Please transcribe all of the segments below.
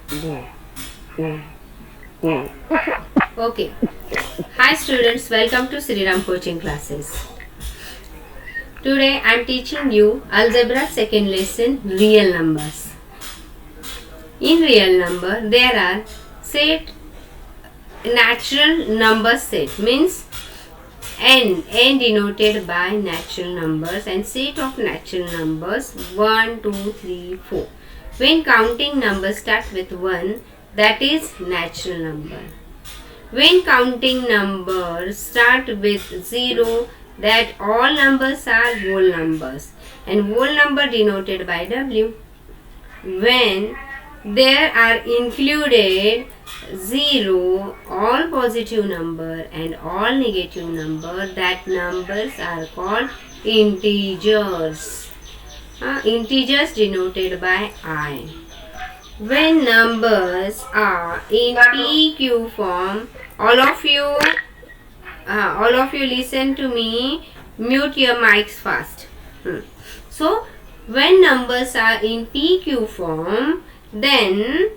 Okay. Hi students, welcome to Sri Ram coaching classes. Today I am teaching you algebra second lesson, real numbers. In real number there are set natural number set, means n denoted by natural numbers, and set of natural numbers 1, 2, 3, 4. When counting numbers start with 1, that is natural number. When counting numbers start with 0, that all numbers are whole numbers, and whole number denoted by W. When there are included 0, all positive number and all negative number, that numbers are called integers. Integers denoted by I. When numbers are in PQ form, all of you listen to me, mute your mics fast. So when numbers are in PQ form, then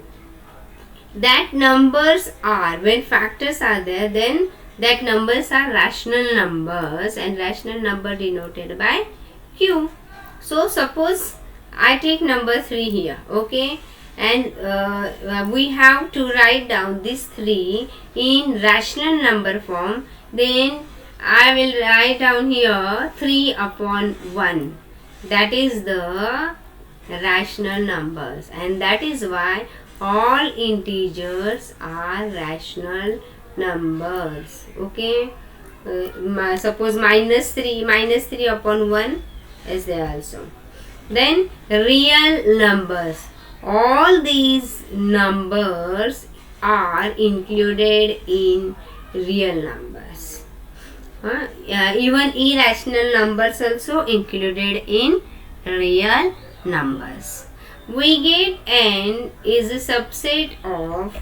that numbers are, when factors are there, then that numbers are rational numbers, and rational number denoted by Q. So suppose I take number 3 here, okay, and we have to write down this 3 in rational number form. Then I will write down here 3 upon 1. That is the rational numbers, and that is why all integers are rational numbers. Okay, suppose minus 3 upon 1 is there also. Then real numbers, all these numbers are included in real numbers. Even irrational numbers also included in real numbers. We get n is a subset of,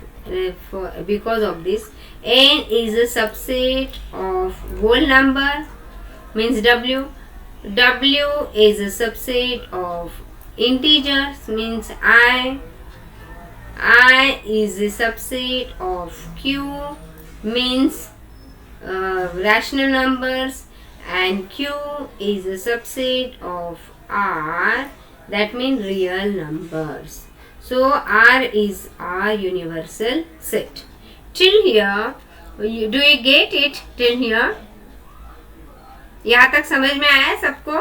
because of this, n is a subset of whole number, means W. W is a subset of integers, means I is a subset of Q, means rational numbers, and Q is a subset of R, that means real numbers. So R is our universal set. Till here, do you get it? Till here, यहाँ तक समझ में आया सबको?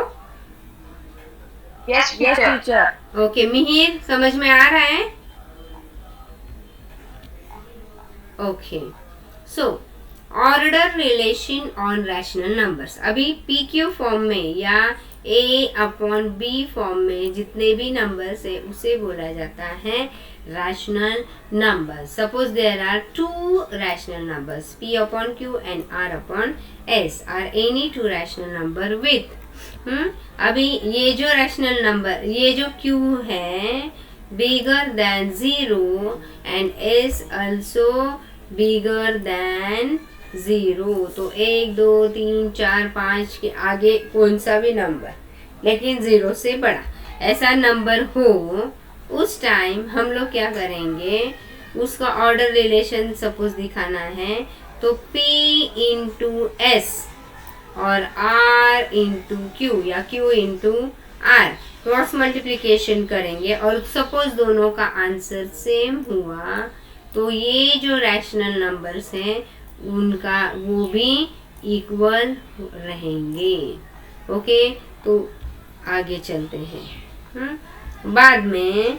Yes, teacher. Okay, Mihir समझ में आ रहा है? Okay, so order relation on rational numbers. अभी पी क्यू फॉर्म में या ए अपॉन बी फॉर्म में जितने भी नंबर्स है उसे बोला जाता है rational numbers. Suppose there are 2 rational numbers, p upon q and r upon s are any 2 rational number with, अभी ये जो रैशनल नंबर, ये जो क्यू है bigger than 0 and s also bigger than 0, तो 1, 2, 3, 4, 5 के आगे कौन सा भी नंबर लेकिन 0 से बड़ा ऐसा नंबर हो, उस टाइम हम लोग क्या करेंगे, उसका ऑर्डर रिलेशन सपोज दिखाना है, तो P इंटू एस और R इंटू क्यू या Q into r cross multiplication करेंगे, और सपोज दोनों का आंसर सेम हुआ, तो ये जो रैशनल नंबर्स हैं उनका वो भी इक्वल रहेंगे. ओके, तो आगे चलते हैं. बाद में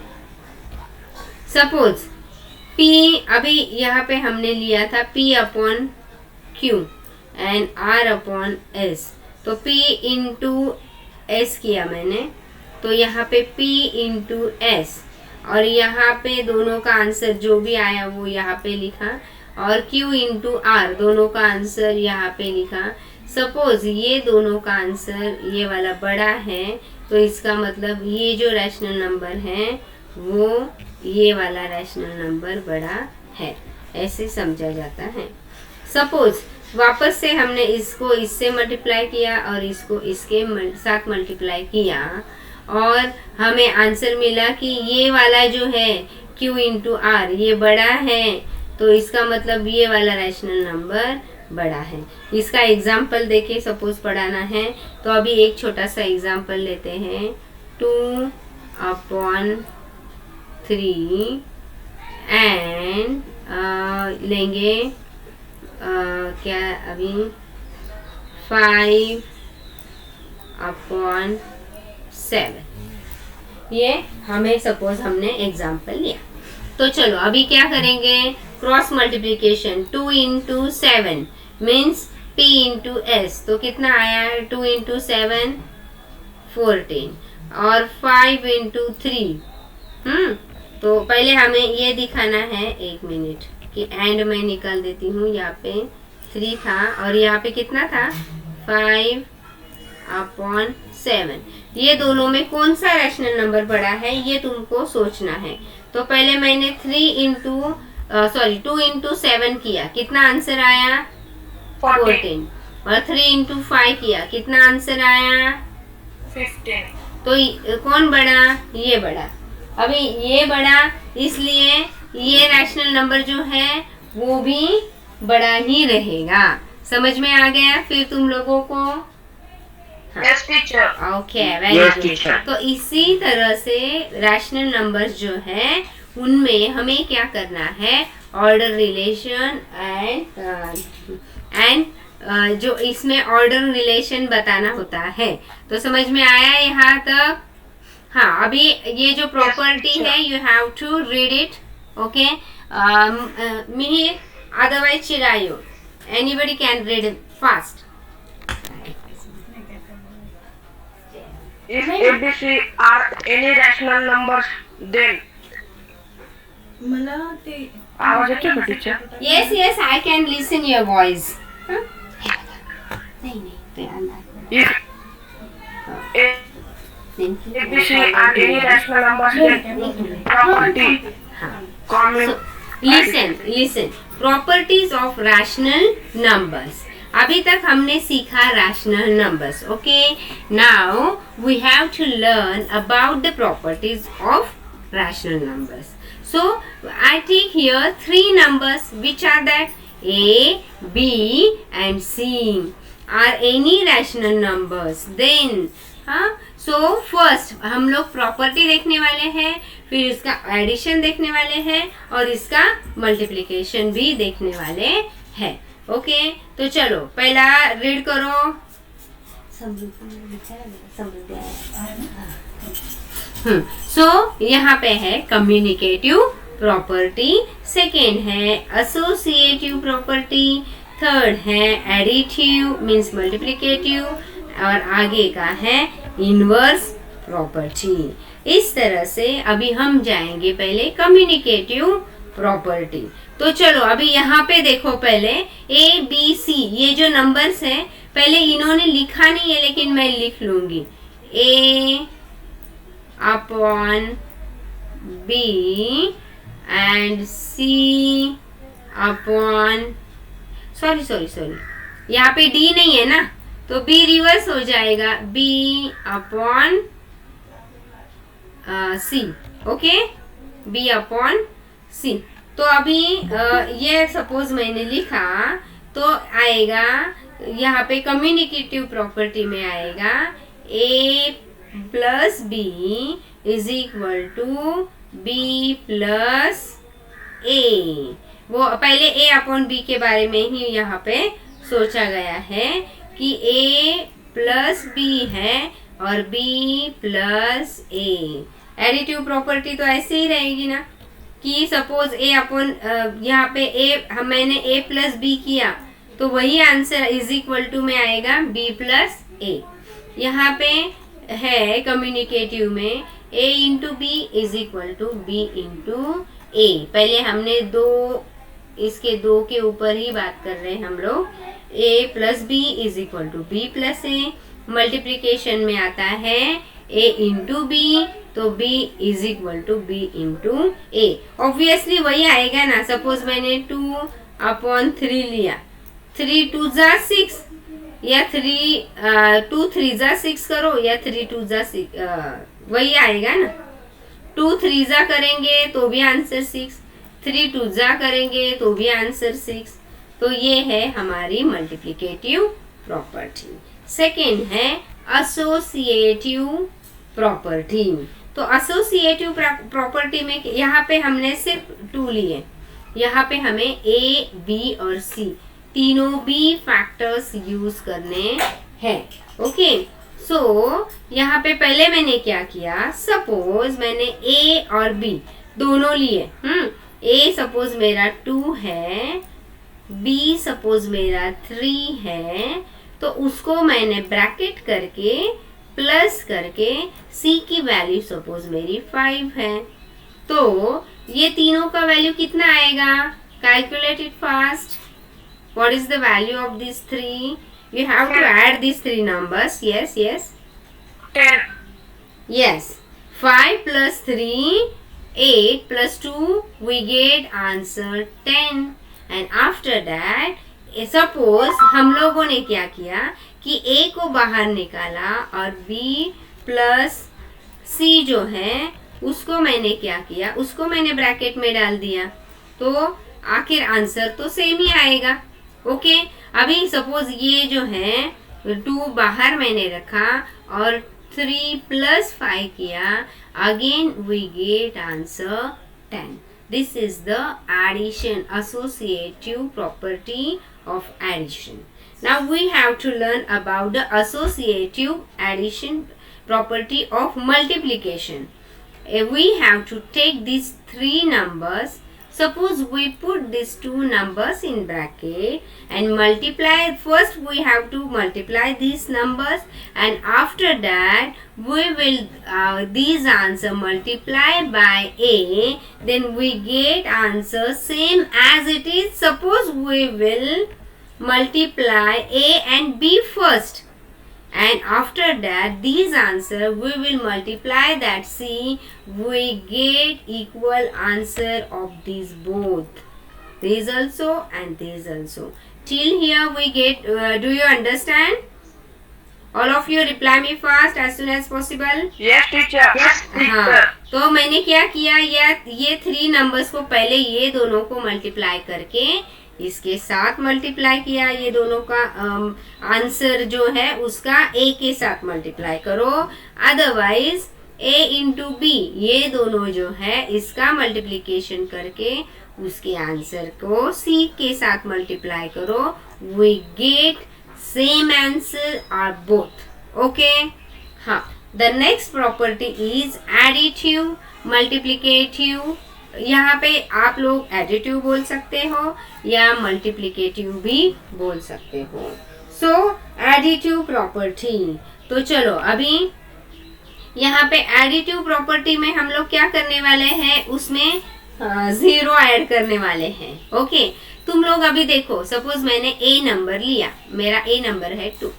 सपोज P, अभी यहाँ पे हमने लिया था P upon Q and R upon S, तो P इंटू S किया मैंने, तो यहाँ पे P इंटू S, और यहाँ पे दोनों का आंसर जो भी आया वो यहाँ पे लिखा, और Q इंटू R दोनों का आंसर यहाँ पे लिखा. सपोज ये दोनों का आंसर ये वाला बड़ा है, तो इसका मतलब ये जो रैशनल नंबर है वो ये वाला रैशनल नंबर बड़ा है, ऐसे समझा जाता है. सपोज वापस से हमने इसको इससे मल्टीप्लाई किया और इसको इसके साथ मल्टीप्लाई किया, और हमें आंसर मिला कि ये वाला जो है Q इंटू R ये बड़ा है, तो इसका मतलब ये वाला रैशनल नंबर बड़ा है। इसका एग्जाम्पल देके सपोज पढ़ाना है, तो अभी एक छोटा सा एग्जाम्पल लेते हैं। 2/3 एंड लेंगे क्या अभी 5/7। ये हमें सपोज हमने एग्जाम्पल लिया। तो चलो अभी क्या करेंगे, cross multiplication. 2 into 7 means P into S, तो कितना आया 2 इंटू 7 14 और 5 इंटू 3। तो पहले हमें ये दिखाना है, 1 मिनट कि एंड में निकाल देती हूँ। यहाँ पे 3 था और यहाँ पे कितना था 5/7। ये दोनों में कौन सा रैशनल नंबर बड़ा है ये तुमको सोचना है। तो पहले मैंने 2 इंटू 7 किया, कितना आंसर आया 14 और 3 इंटू 5 किया, कितना आंसर आया 15। तो कौन बड़ा, ये बड़ा। अभी ये बड़ा, इसलिए ये रैशनल नंबर जो है वो भी बड़ा ही रहेगा। समझ में आ गया फिर तुम लोगों को? Yes teacher. Okay, very good. तो इसी तरह से रैशनल नंबर्स जो है उनमें हमें क्या करना है, ऑर्डर रिलेशन एंड जो इसमें ऑर्डर रिलेशन बताना होता है। तो समझ में आया यहाँ तक? हाँ, अभी ये जो प्रॉपर्टी है you have to read it. Okay, Mihir, otherwise Chirayu, anybody can read fast. If ABC are any rational numbers, then मला ते आवाज येतो का teacher? Yes, yes, I can listen your voice. हाँ? नहीं नहीं, तो If ABC are any rational numbers, then property common. listen. Properties of rational numbers. अभी तक हमने सीखा rational numbers. Okay, now we have to learn about the properties of rational numbers. So I take here 3 numbers, which are that A, B and C are any rational numbers. Then so first हम लोग property देखने वाले हैं, फिर इसका addition देखने वाले हैं और इसका मल्टीप्लिकेशन भी देखने वाले हैं। ओके, तो चलो पहला रीड करो। सो यहाँ पे है कम्युनिकेटिव प्रॉपर्टी, सेकेंड है एसोसिएटिव प्रॉपर्टी, थर्ड है एडिटिव मीन्स मल्टीप्लिकेटिव और आगे का है इनवर्स प्रॉपर्टी। इस तरह से अभी हम जाएंगे पहले कम्युनिकेटिव प्रॉपर्टी। तो चलो अभी यहाँ पे देखो, पहले A B C ये जो नंबर्स हैं पहले इन्होंने लिखा नहीं है लेकिन मैं लिख लूंगी। A/B and C/, सॉरी यहाँ पे D नहीं है ना, तो B रिवर्स हो जाएगा, B/C। Okay, B/C। तो अभी ये सपोज मैंने लिखा तो आएगा यहाँ पे कम्युनिकेटिव प्रॉपर्टी में आएगा A+B = B+A। वो पहले A/B के बारे में ही यहाँ पे सोचा गया है कि A+B है और B+A। एडिटिव प्रॉपर्टी तो ऐसे ही रहेगी ना कि सपोज यहाँ पे मैंने A+B किया तो वही आंसर = में आएगा B+A। यहाँ पे है कम्युनिकेटिव में A × B = B × A। पहले हमने इसके दो के ऊपर ही बात कर रहे हैं हम लोग। A+B = B+A। मल्टीप्लिकेशन में आता है A × B, तो B = B × A। ऑब्वियसली वही आएगा ना। सपोज मैंने 2/3 लिया, 3 2 * 6 या 2 3 * 6 करो या 3 2 * 6, वही आएगा ना। 2 3 जा करेंगे तो भी आंसर 6, 3 2 जा करेंगे तो भी आंसर 6। तो ये है हमारी मल्टीप्लिकेटिव प्रॉपर्टी। सेकेंड है एसोसिएटिव प्रॉपर्टी। तो एसोसिएटिव प्रॉपर्टी में यहाँ पे हमने सिर्फ 2 लिए, यहाँ पे हमें ए, बी और सी तीनों भी फैक्टर्स यूज करने हैं। ओके, सो यहाँ पे पहले मैंने क्या किया, सपोज मैंने ए और बी दोनों लिए। ए सपोज मेरा 2 है, बी सपोज मेरा 3 है, तो उसको मैंने ब्रैकेट करके प्लस करके सी की वैल्यू सपोज मेरी 5 है। तो ये तीनों का वैल्यू कितना आएगा, calculate it fast. What is the value of this 3? You have to add these 3 numbers. Yes, yes. 10. Yes. 5 plus 3, 8 plus 2, we get answer 10. And after that, suppose हम लोगों ने क्या किया कि A को बाहर निकाला और B plus C जो है उसको मैंने क्या किया, उसको मैंने ब्रैकेट में डाल दिया, तो आखिर आंसर तो सेम ही आएगा। ओके, अभी सपोज ये जो है 2 बाहर मैंने रखा और 3 प्लस 5 किया, again we get answer 10। This is the addition, associative property of addition. Now we have to learn about the associative addition property of multiplication. We have to take these 3 numbers. Suppose we put these 2 numbers in bracket and multiply. First we have to multiply these numbers, and after that we will these answer multiply by A, then we get answer same as it is. Suppose we will multiply A and B first, and after that these answer we will multiply that C, we get equal answer of these both, these also and these also. Till here we get do you understand? All of you reply me fast as soon as possible. Yes, teacher. Yes, हाँ, तो मैंने क्या किया, ये 3 numbers को पहले ये दोनों को मल्टीप्लाई करके इसके साथ मल्टीप्लाई किया। ये दोनों का आंसर जो है उसका ए के साथ मल्टीप्लाई करो, अदरवाइज ए इंटू बी, ये दोनों जो है इसका मल्टीप्लीकेशन करके उसके आंसर को सी के साथ मल्टीप्लाई करो, we get same answer are both. Okay, हाँ, the next property is additive multiplicative. यहाँ पे आप लोग एडिटिव बोल सकते हो या मल्टीप्लिकेटिव भी बोल सकते हो। सो एडिटिव प्रॉपर्टी, तो चलो अभी यहाँ पे एडिटिव प्रॉपर्टी में हम लोग क्या करने वाले हैं, उसमें 0 ऐड करने वाले हैं। ओके, तुम लोग अभी देखो, सपोज मैंने ए नंबर लिया, मेरा ए नंबर है 2,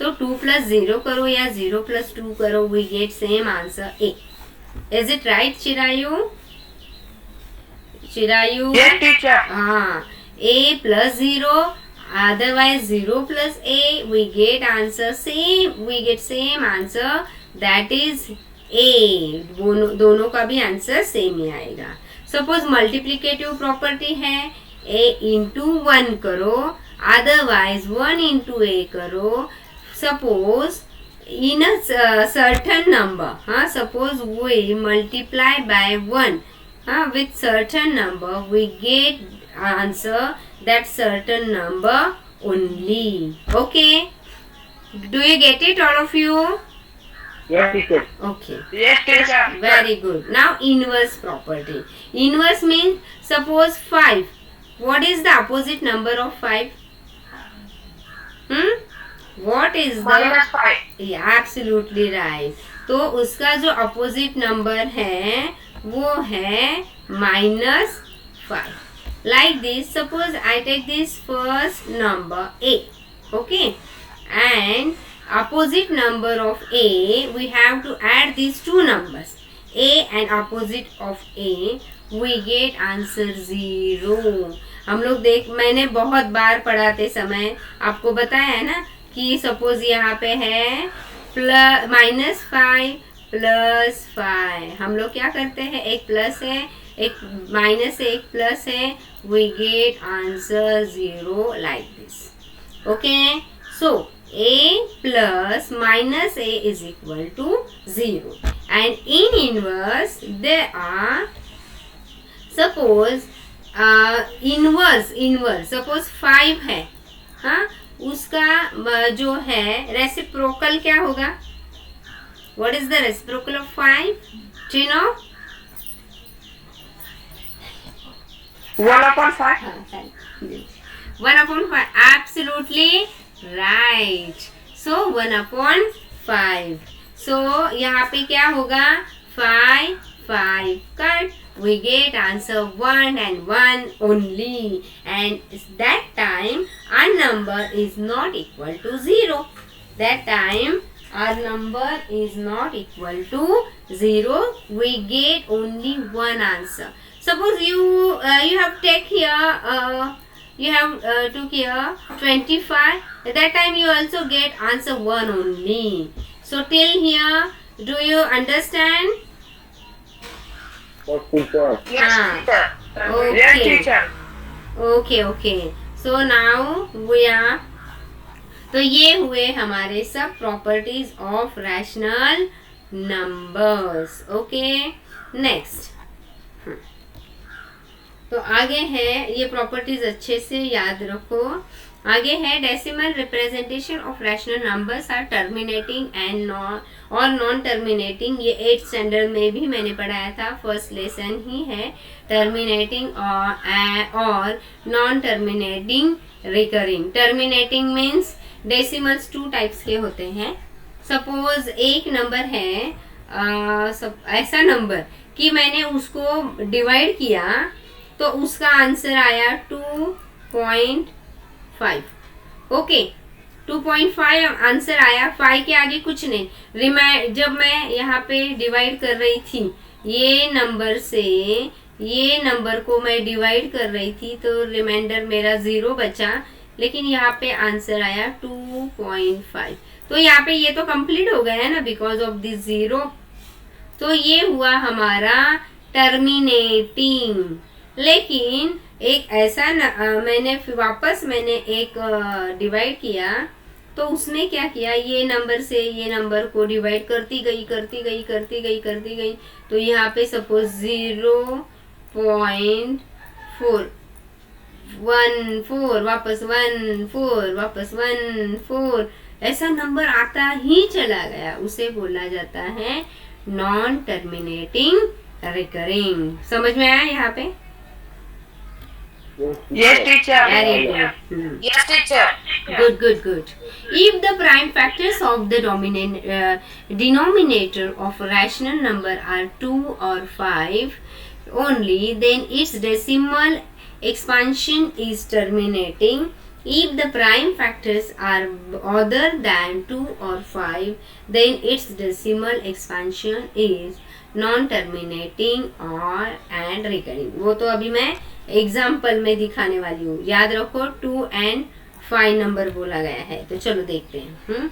तो 2 प्लस 0 करो या 0 प्लस 2 करो, we get same answer a. Is it right Chirayu? Chirayu? Yes, teacher. हाँ, a plus 0, otherwise 0 plus a, we get answer same, we get same answer, that is a। दोनों का भी आंसर सेम ही आएगा। सपोज मल्टीप्लिकेटिव प्रॉपर्टी है, a into 1 करो, otherwise 1 into a करो। Suppose in a certain number, हाँ, suppose we multiply by 1 with certain number, we get answer that certain number only. Okay, do you get it, all of you? Yes, teacher. Okay, Yes, teacher. very good. Now inverse property. Inverse means suppose 5, what is the opposite number of 5? What is the -5. Yeah, absolutely right. तो उसका जो opposite number है वो है -5. Like this, suppose I take this first number a, okay, and opposite number of a, we have to add these 2 numbers, a and opposite of a, we get answer 0. हम लोग मैंने बहुत बार पढ़ाते समय आपको बताया है ना कि सपोज यहाँ पे है -5 प्लस 5। हम लोग क्या करते हैं, एक प्लस है, एक माइनस है, एक प्लस है, we get answer 0 like this. Okay, so a plus minus a is equal to 0, and in inverse there are, suppose inverse suppose 5 है, हाँ, उसका जो है रेसिप्रोकल क्या होगा? What is the reciprocal of 5? Do you know? 1/5. 1/5. Absolutely right. So 1/5. So यहाँ पे क्या होगा? 5 cut. We get answer 1 and 1 only. And that time our number is not equal to 0. That time our number is not equal to 0. We get only one answer. Suppose you have take here you have took here 25. At that time you also get answer 1 only. So till here, do you understand? Yes, teacher. Okay. Yes, teacher. Okay. So now we are, तो ये हुए हमारे सब properties of rational numbers. Okay, next. तो आगे है, ये properties अच्छे से याद रखो. आगे है decimal representation of rational numbers are terminating and और नॉन टर्मिनेटिंग. ये 8th स्टैंडर्ड में भी मैंने पढ़ाया था, फर्स्ट लेसन ही है. टर्मिनेटिंग और non terminating recurring. Terminating means decimals 2 types के होते हैं. सपोज एक नंबर है ऐसा नंबर कि मैंने उसको डिवाइड किया तो उसका आंसर आया 2.5. ओके, 2.5 आंसर आया. 5 के आगे कुछ नहीं. जब मैं यहाँ पे डिवाइड कर रही थी ये नंबर से, ये नंबर को मैं डिवाइड कर रही थी तो रिमाइंडर मेरा 0 बचा, लेकिन यहाँ पे आंसर आया 2.5. तो यहाँ पे ये तो कंप्लीट हो गया है ना, बिकॉज ऑफ दिस 0. तो ये हुआ हमारा टर्मिनेटिंग. लेकिन एक ऐसा मैंने एक डिवाइड किया तो उसने क्या किया, ये नंबर से ये नंबर को डिवाइड करती गई. तो यहाँ पे सपोज 0.4 वापस 1 ऐसा नंबर आता ही चला गया. उसे बोला जाता है नॉन टर्मिनेटिंग रिकरिंग. समझ में आया यहाँ पे? Yes, teacher. Very good. Yes, teacher. Good. If the prime factors of the denominator of rational number are 2 or 5 only, then its decimal expansion is terminating. If the prime factors are other than 2 or 5, then its decimal expansion is non-terminating or and recurring. वो तो अभी मैं example में दिखाने वाली हूँ. याद रखो 2 and 5 नंबर बोला गया है. तो चलो देखते हैं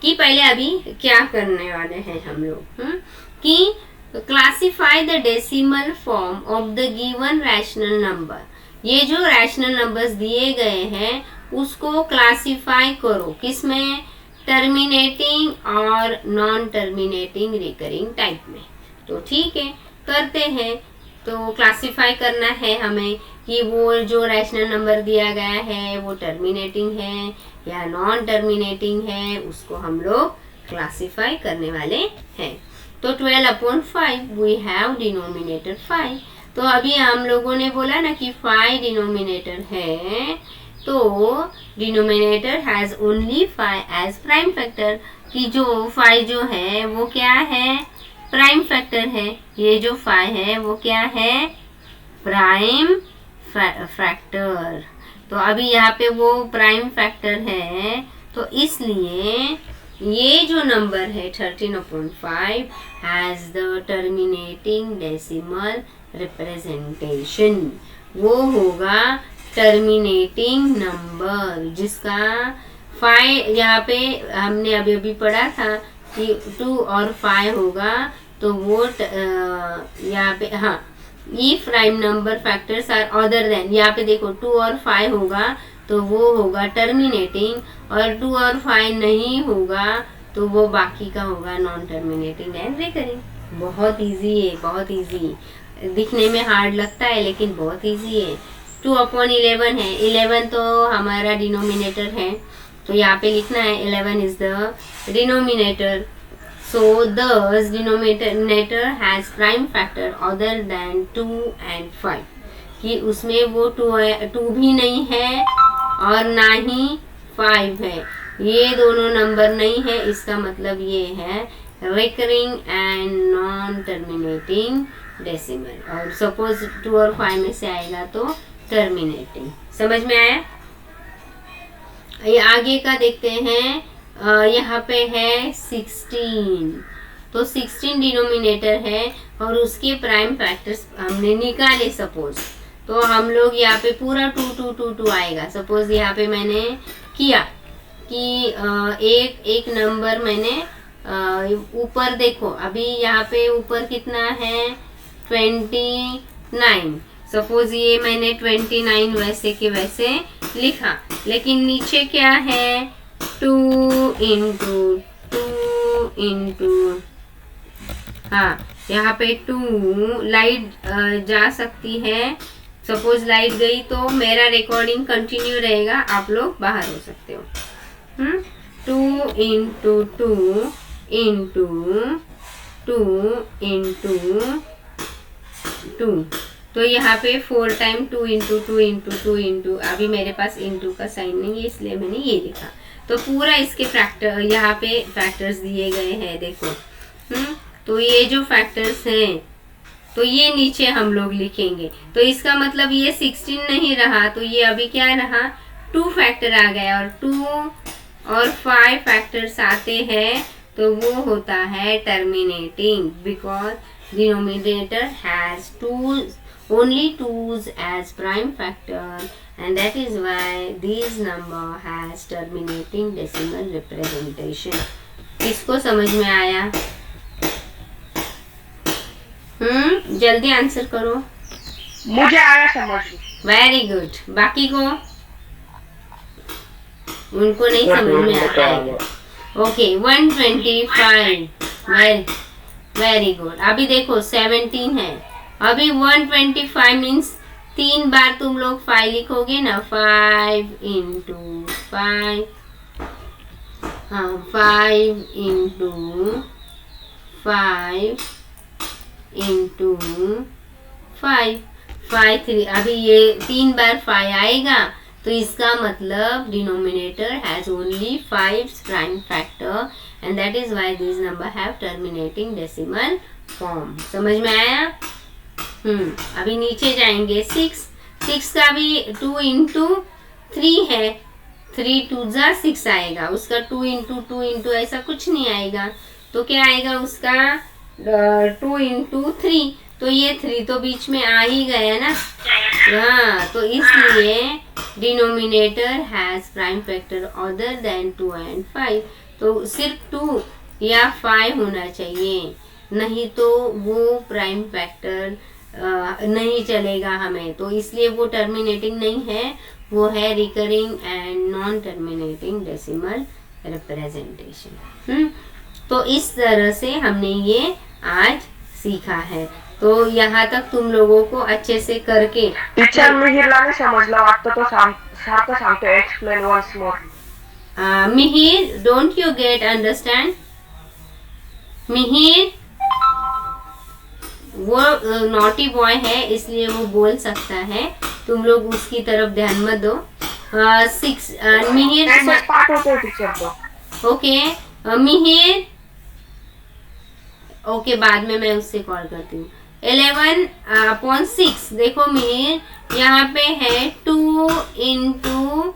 कि पहले अभी क्या करने वाले हैं हम लोग. कि classify the decimal form of the given rational number. ये जो रैशनल नंबर्स दिए गए हैं उसको क्लासिफाई करो. किसमें? टर्मिनेटिंग और नॉन टर्मिनेटिंग रिकरिंग टाइप में. तो ठीक है, करते हैं. तो क्लासिफाई करना है हमें कि वो जो रैशनल नंबर दिया गया है वो टर्मिनेटिंग है या नॉन टर्मिनेटिंग है, उसको हम लोग क्लासिफाई करने वाले हैं. तो 12/5 वी हैव डिनोमिनेटर 5. तो अभी हम लोगों ने बोला ना कि 5 डिनोमिनेटर है, तो denominator has only 5 as prime factor. कि जो 5 जो है वो क्या है? प्राइम फैक्टर है. ये जो 5 है वो क्या है? Prime factor. तो अभी यहाँ पे वो प्राइम फैक्टर है, तो इसलिए ये जो नंबर है 13/5 has the terminating decimal representation. वो होगा टर्मिनेटिंग नंबर जिसका 5, यहाँ पे हमने अभी पढ़ा था कि 2 और 5 होगा तो वो यहाँ पे हाँ, if prime number factors are other than, यहाँ पे देखो 2 और 5 होगा तो वो होगा टर्मिनेटिंग, और 2 और 5 नहीं होगा तो वो बाकी का होगा नॉन टर्मिनेटिंग एंड रिकरिंग। बहुत इजी है, बहुत इजी। दिखने में हार्ड लगता है लेकिन बहुत इजी है। 2/11 है, 11 तो हमारा डिनोमिनेटर है तो यहाँ पे लिखना है 11 is the denominator. So thus denominator has prime factor other than 2 and 5, कि उसमें वो 2 भी नहीं है और ना ही 5 है, ये दोनों नंबर नहीं है। इसका मतलब ये है recurring and non terminating decimal, और सपोज 2 और 5 में से आएगा तो टर्मिनेटिंग। समझ में आया? ये आगे का देखते हैं। यहाँ पे है 16, तो 16 डिनोमिनेटर है और उसके प्राइम फैक्टर्स हमने निकाले सपोज, तो हम लोग यहाँ पे पूरा 2 2 2 2 आएगा। सपोज यहाँ पे मैंने किया कि एक नंबर मैंने ऊपर देखो, अभी यहाँ पे ऊपर कितना है 29। सपोज ये मैंने 29 वैसे के वैसे लिखा, लेकिन नीचे क्या है 2 इंटू हाँ, यहाँ पे 2 लाइट जा सकती है। सपोज लाइट गई तो मेरा रिकॉर्डिंग कंटिन्यू रहेगा, आप लोग बाहर हो सकते हो। 2 इंटू 2 इंटू 2 इंटू 2, तो यहाँ पे 4 टाइम 2 इंटू 2 इंटू 2 इंटू, अभी मेरे पास इंटू का साइन नहीं है इसलिए मैंने ये लिखा। तो पूरा इसके फैक्टर यहाँ पे फैक्टर्स दिए गए हैं देखो। तो ये जो फैक्टर्स हैं तो ये नीचे हम लोग लिखेंगे। तो इसका मतलब ये 16 नहीं रहा, तो ये अभी क्या रहा 2 फैक्टर आ गया, और 2 और 5 फैक्टर्स आते हैं तो वो होता है terminating, because denominator has only 2's as prime factor, and that is why this number has terminating decimal representation. किसको समझ में आया? जल्दी आंसर करो। मुझे आया समझ। Very good. बाकी को उनको नहीं समझ में आता है। ओके 125। Very good. अभी देखो 17 है, अभी 125 मीन्स 3 बार तुम लोग 5 लिखोगे ना, 5 इंटू 5, हाँ 5 इंटू 5 इंटू 5, 5 3, अभी ये 3 बार 5 आएगा तो इसका मतलब denominator has only 5 prime factor, and that is why this number have terminating decimal form. समझ में आया? अभी नीचे जाएंगे 6 का भी 2 इंटू 3 है, 3 2 जा 6 आएगा, उसका 2 इंटू ऐसा कुछ नहीं आएगा, तो क्या आएगा उसका 2 इंटू 3, तो ये 3 तो बीच में आ ही गया ना। हाँ, तो इसलिए denominator has prime factor other than 2 and 5, तो सिर्फ 2 या 5 होना चाहिए, नहीं तो वो प्राइम फैक्टर नहीं चलेगा हमें, तो इसलिए वो टर्मिनेटिंग नहीं है, वो है recurring and non terminating decimal representation. तो इस तरह से हमने ये आज सीखा है। तो यहाँ तक तुम लोगों को अच्छे से करके टीचर मिहिरला नहीं समजलं वाटतं, तो सारखं सांगतो explain once more. Mihir, don't you get understand? Mihir वो नॉटी बॉय है इसलिए वो बोल सकता है, तुम लोग उसकी तरफ ध्यान मत दो। 6 मिहिर पाठ होतो टीचर को। ओके मिहिर, ओके बाद में मैं उससे कॉल करती हूँ। 11/6 देखो मिहिर यहाँ पे है 2 इंटू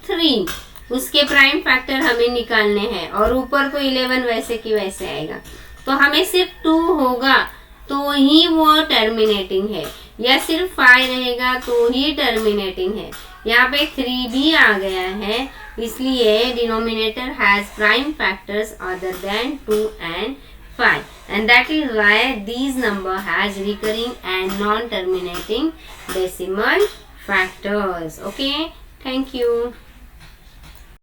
3, उसके प्राइम फैक्टर हमें निकालने हैं, और ऊपर को 11 वैसे की वैसे आएगा, तो हमें सिर्फ 2 होगा तो ही वो टर्मिनेटिंग है, या सिर्फ 5 रहेगा तो ही टर्मिनेटिंग है। यहाँ पे 3 भी आ गया है इसलिए denominator has prime factors other than 2 and 5, and that is why these number has recurring and non-terminating decimal factors. Okay, thank you.